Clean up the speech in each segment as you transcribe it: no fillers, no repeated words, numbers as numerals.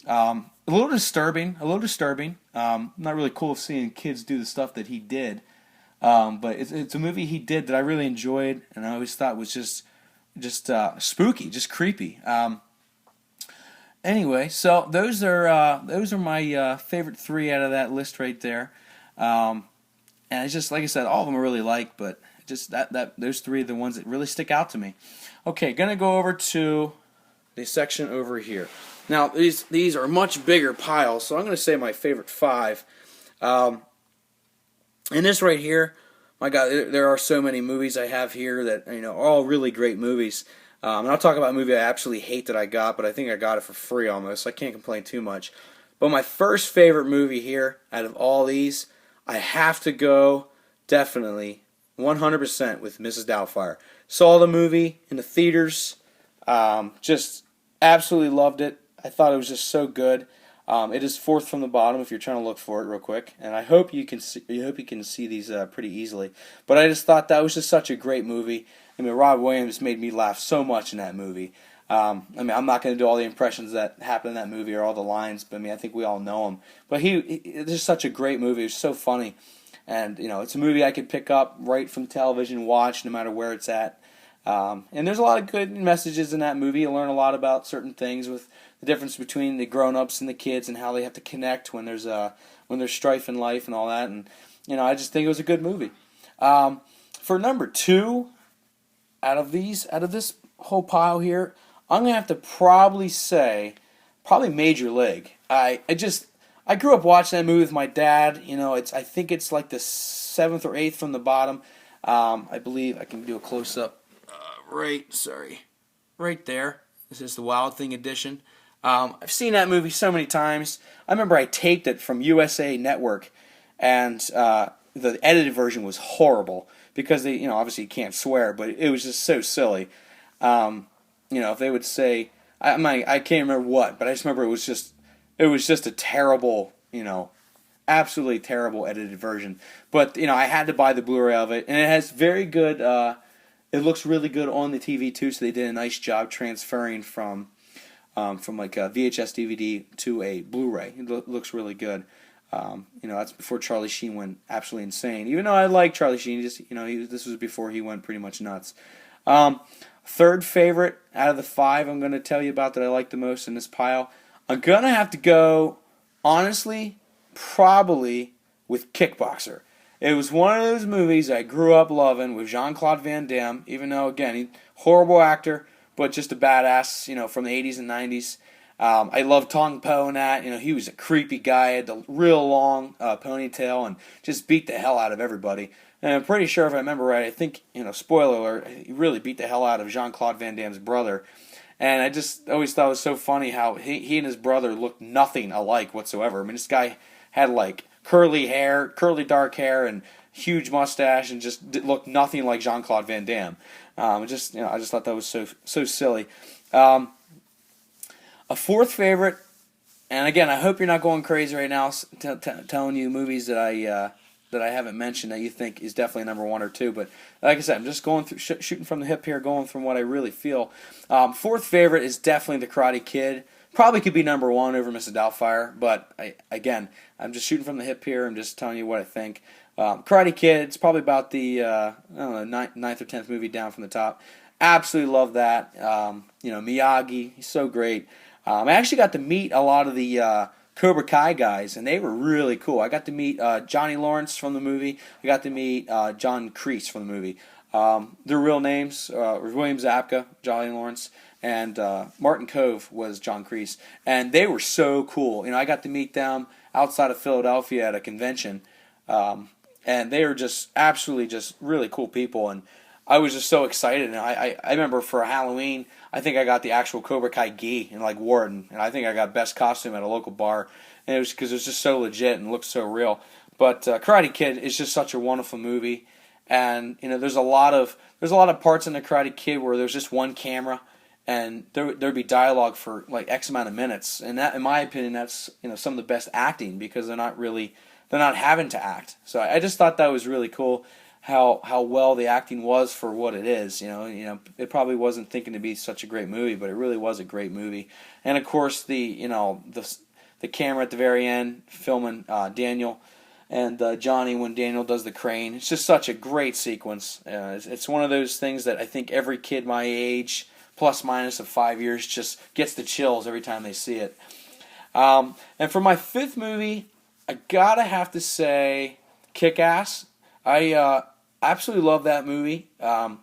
A little disturbing. A little disturbing. Not really cool seeing kids do the stuff that he did. But it's a movie he did that I really enjoyed, and I always thought was just spooky, just creepy. Anyway, so those are my favorite three out of that list right there. And it's just like I said, all of them I really like, but just that those three are the ones that really stick out to me. Okay, gonna go over to the section over here. Now these are much bigger piles, so I'm gonna say my favorite five. Um, and this right here, my God, there are so many movies I have here that are all really great movies. And I'll talk about a movie I absolutely hate that I got, but I think I got it for free almost, so I can't complain too much. But my first favorite movie here out of all these, I have to go definitely 100% with Mrs. Doubtfire. Saw the movie in the theaters, just absolutely loved it. I thought it was just so good. It is fourth from the bottom if you're trying to look for it real quick, and I hope you can see these pretty easily. But I just thought that was just such a great movie. I mean, Rob Williams made me laugh so much in that movie. I mean, I'm not going to do all the impressions that happen in that movie or all the lines, but I mean, I think we all know him. But it's just such a great movie. It's so funny, and it's a movie I could pick up right from television and watch no matter where it's at. And there's a lot of good messages in that movie. You learn a lot about certain things with the difference between the grown-ups and the kids and how they have to connect when there's strife in life and all that. And I just think it was a good movie. For number two, out of this whole pile here, I'm gonna have to probably say Major League. I grew up watching that movie with my dad. I think it's like the seventh or eighth from the bottom. I believe I can do a close up. Right there. This is the Wild Thing edition. I've seen that movie so many times. I remember I taped it from USA Network, and the edited version was horrible because they, obviously you can't swear, but it was just so silly. If they would say, I can't remember what, but I just remember it was just a terrible, absolutely terrible edited version. But I had to buy the Blu-ray of it, and it has very good. It looks really good on the TV too, so they did a nice job transferring from like a VHS DVD to a Blu-ray. It looks really good. That's before Charlie Sheen went absolutely insane. Even though I like Charlie Sheen, this was before he went pretty much nuts. Third favorite out of the five I'm going to tell you about that I like the most in this pile, I'm going to have to go, honestly, probably with Kickboxer. It was one of those movies I grew up loving with Jean-Claude Van Damme, even though, again, he's a horrible actor, but just a badass, from the 80s and 90s. I love Tong Po in that. He was a creepy guy, had the real long ponytail, and just beat the hell out of everybody. And I'm pretty sure, if I remember right, I think, spoiler alert, he really beat the hell out of Jean-Claude Van Damme's brother. And I just always thought it was so funny how he and his brother looked nothing alike whatsoever. I mean, this guy had, like, curly dark hair, and huge mustache, and just looked nothing like Jean-Claude Van Damme. I just thought that was so silly. A fourth favorite, and again, I hope you're not going crazy right now telling you movies that I haven't mentioned that you think is definitely number one or two. But like I said, I'm just going through shooting from the hip here, going from what I really feel. Fourth favorite is definitely The Karate Kid. Probably could be number one over Mrs. Doubtfire, but I'm just shooting from the hip here. I'm just telling you what I think. Karate Kid, it's probably about the I don't know, ninth or 10th movie down from the top. Absolutely love that. Miyagi, he's so great. I actually got to meet a lot of the Cobra Kai guys, and they were really cool. I got to meet Johnny Lawrence from the movie. I got to meet John Kreese from the movie. Their real names were William Zabka, Johnny Lawrence, and Martin Kove was John Kreese. And they were so cool. I got to meet them outside of Philadelphia at a convention. And they were just absolutely just really cool people. And I was just so excited. And I remember for Halloween, I think I got the actual Cobra Kai gi and wore it. And I think I got best costume at a local bar. And it was because it was just so legit and looked so real. But Karate Kid is just such a wonderful movie. And there's a lot of parts in the Karate Kid where there's just one camera, and there'd be dialogue for like X amount of minutes. And that, in my opinion, that's some of the best acting because they're not having to act. So I just thought that was really cool. how well the acting was for what it is. It probably wasn't thinking to be such a great movie, but it really was a great movie. And of course, the camera at the very end filming Daniel and Johnny when Daniel does the crane. It's just such a great sequence. It's one of those things that I think every kid my age, plus minus of 5 years, just gets the chills every time they see it. And for my fifth movie, I gotta have to say Kick-Ass. I absolutely love that movie. I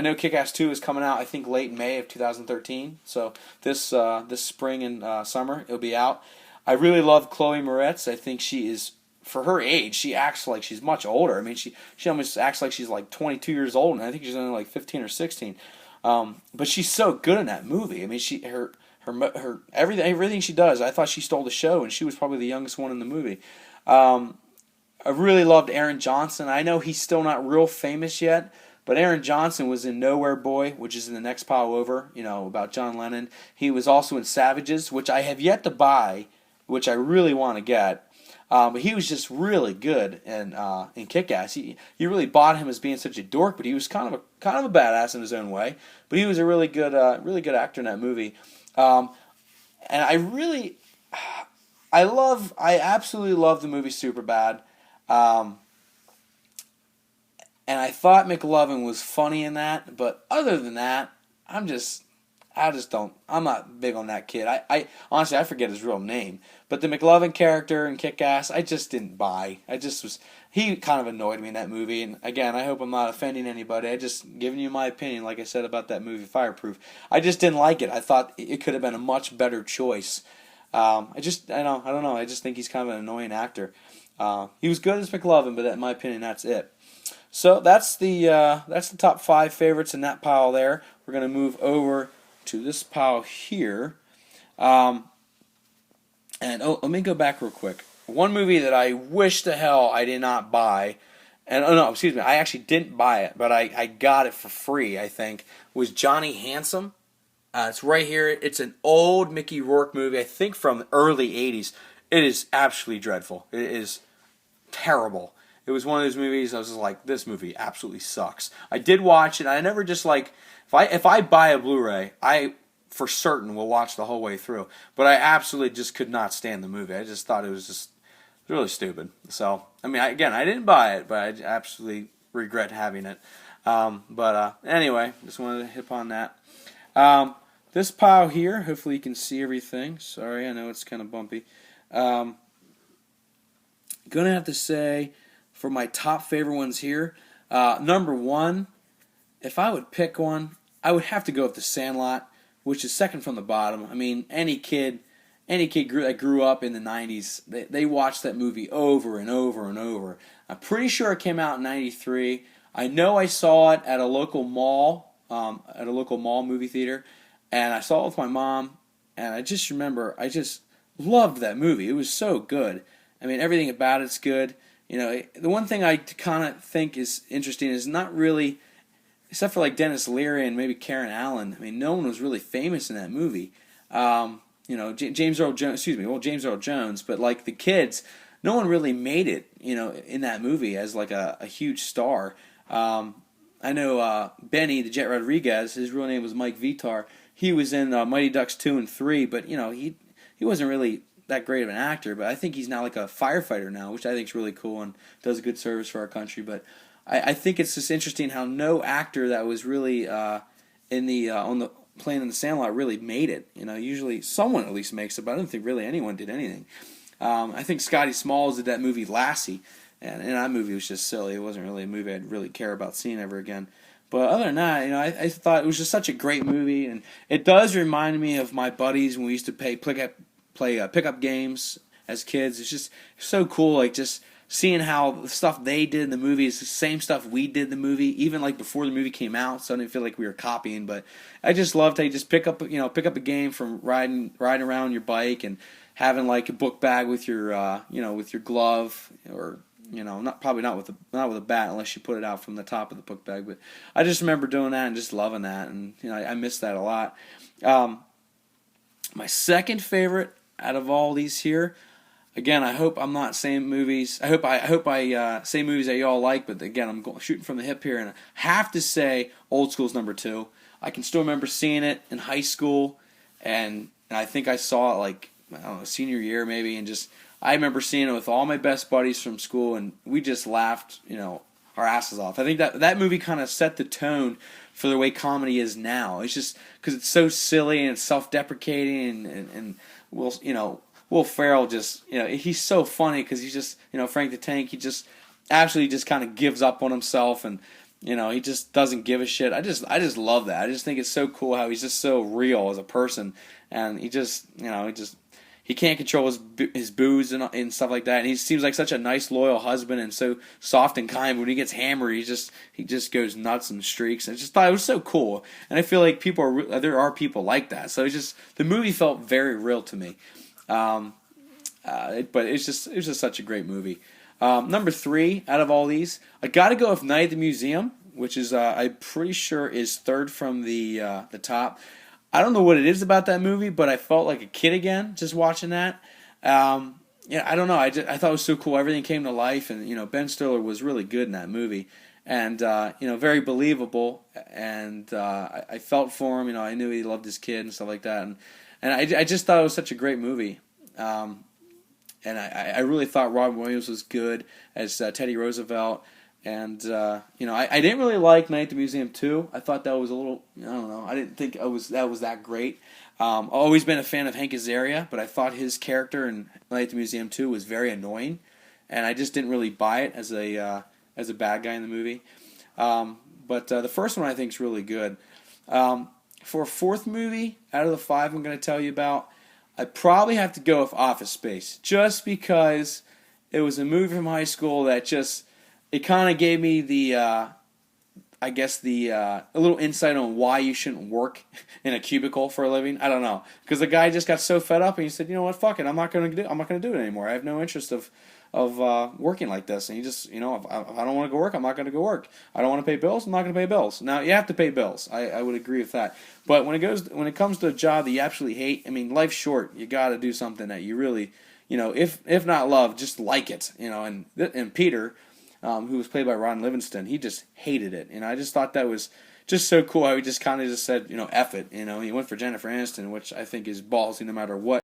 know Kick-Ass 2 is coming out, I think, late May of 2013. So this spring and summer it'll be out. I really love Chloe Moretz. I think she is, for her age, she acts like she's much older. I mean, she almost acts like she's like 22 years old, and I think she's only like 15 or 16. But she's so good in that movie. I mean, her everything she does, I thought she stole the show, and she was probably the youngest one in the movie. I really loved Aaron Johnson. I know he's still not real famous yet, but Aaron Johnson was in Nowhere Boy, which is in the next pile over, about John Lennon. He was also in Savages, which I have yet to buy, which I really want to get. But he was just really good in Kick-Ass. You really bought him as being such a dork, but he was kind of a badass in his own way. But he was a really good actor in that movie. And I absolutely love the movie Superbad. And I thought McLovin was funny in that, but other than that, I'm not big on that kid. I honestly, I forget his real name. But the McLovin character in Kick-Ass, I just didn't buy. He kind of annoyed me in that movie. And again, I hope I'm not offending anybody. I just giving you my opinion, like I said about that movie Fireproof. I just didn't like it. I thought it could have been a much better choice. I don't know. I just think he's kind of an annoying actor. He was good as McLovin, but in my opinion, that's it. So that's the top 5 favorites in that pile there. We're gonna move over to this pile here. Let me go back real quick. One movie that I wish to hell I did not buy, I actually didn't buy it, but I got it for free, I think, was Johnny Handsome. It's right here. It's an old Mickey Rourke movie, I think from the early 80s. It is absolutely dreadful. It is terrible. It was one of those movies I was just like, this movie absolutely sucks. I did watch it. I never just like, if I buy a Blu-ray, I for certain will watch the whole way through. But I absolutely just could not stand the movie. I just thought it was just really stupid. So, I mean, I didn't buy it, but I absolutely regret having it. Anyway, just wanted to hit upon that. This pile here, hopefully you can see everything. Sorry, I know it's kind of bumpy. Gonna have to say, for my top favorite ones here, number 1, if I would pick one, I would have to go with The Sandlot, which is second from the bottom. I mean, any kid that grew up in the 90s, they watched that movie over and over and over. I'm pretty sure it came out in 93. I know I saw it at a local mall, movie theater, and I saw it with my mom, and I just remember, I just loved that movie. It was so good. I mean, everything about it's good. The one thing I kind of think is interesting is not really, except for like Dennis Leary and maybe Karen Allen, I mean, no one was really famous in that movie. James Earl Jones, but like the kids, no one really made it, in that movie as like a huge star. I know Benny, the Jet Rodriguez, his real name was Mike Vitar. He was in Mighty Ducks 2 and 3, but, he wasn't really that great of an actor, but I think he's now like a firefighter now, which I think is really cool and does a good service for our country. But I think it's just interesting how no actor that was really playing in The Sandlot really made it. Usually someone at least makes it, but I don't think really anyone did anything. I think Scotty Smalls did that movie Lassie, and that movie was just silly. It wasn't really a movie I'd really care about seeing ever again. But other than that, I thought it was just such a great movie, and it does remind me of my buddies when we used to play pickup games as kids. It's just so cool, like just seeing how the stuff they did in the movie is the same stuff we did in the movie, even like before the movie came out. So I didn't feel like we were copying. But I just loved how you just pick up a game from riding around your bike and having like a book bag with your with your glove, or not with a bat unless you put it out from the top of the book bag. But I just remember doing that and just loving that, and I miss that a lot. My second favorite out of all these here, again, I hope I'm not saying movies. I hope I say movies that y'all like, but again, shooting from the hip here, and I have to say, Old School's number two. I can still remember seeing it in high school, and I think I saw it like, I don't know, senior year maybe, and just I remember seeing it with all my best buddies from school, and we just laughed, our asses off. I think that movie kind of set the tone for the way comedy is now. It's just because it's so silly and self-deprecating, and Will Ferrell just, he's so funny because he's just, Frank the Tank, he just absolutely just kind of gives up on himself, and he just doesn't give a shit. I just love that. I just think it's so cool how he's just so real as a person, and he can't control his booze and stuff like that. And he seems like such a nice, loyal husband and so soft and kind. But when he gets hammered, he just goes nuts and streaks. And I just thought it was so cool. And I feel like there are people like that. So the movie felt very real to me. But it's just such a great movie. Number 3 out of all these, I got to go with Night at the Museum, which is I'm pretty sure is third from the top. I don't know what it is about that movie, but I felt like a kid again just watching that. I don't know. I thought it was so cool. Everything came to life, and Ben Stiller was really good in that movie, and very believable. And I felt for him. I knew he loved his kid and stuff like that, and I just thought it was such a great movie. And I really thought Robin Williams was good as Teddy Roosevelt. And, I didn't really like Night at the Museum 2. I thought that was a little, I don't know, I didn't think that was that great. I've always been a fan of Hank Azaria, but I thought his character in Night at the Museum 2 was very annoying, and I just didn't really buy it as a bad guy in the movie. But the first one I think is really good. For a fourth movie out of the 5 I'm going to tell you about, I probably have to go with Office Space, just because it was a movie from high school that just... It kind of gave me a little insight on why you shouldn't work in a cubicle for a living. I don't know, because the guy just got so fed up and he said, "You know what? Fuck it. I'm not gonna do it anymore. I have no interest of working like this." And he just, if I don't want to go work, I'm not gonna go work. I don't want to pay bills. I'm not gonna pay bills. Now you have to pay bills. I would agree with that. But when it comes to a job that you absolutely hate, I mean, life's short. You got to do something that you really, if not love, just like it. And Peter, who was played by Ron Livingston, he just hated it. I just thought that was just so cool how he just kind of just said, F it. He went for Jennifer Aniston, which I think is ballsy no matter what.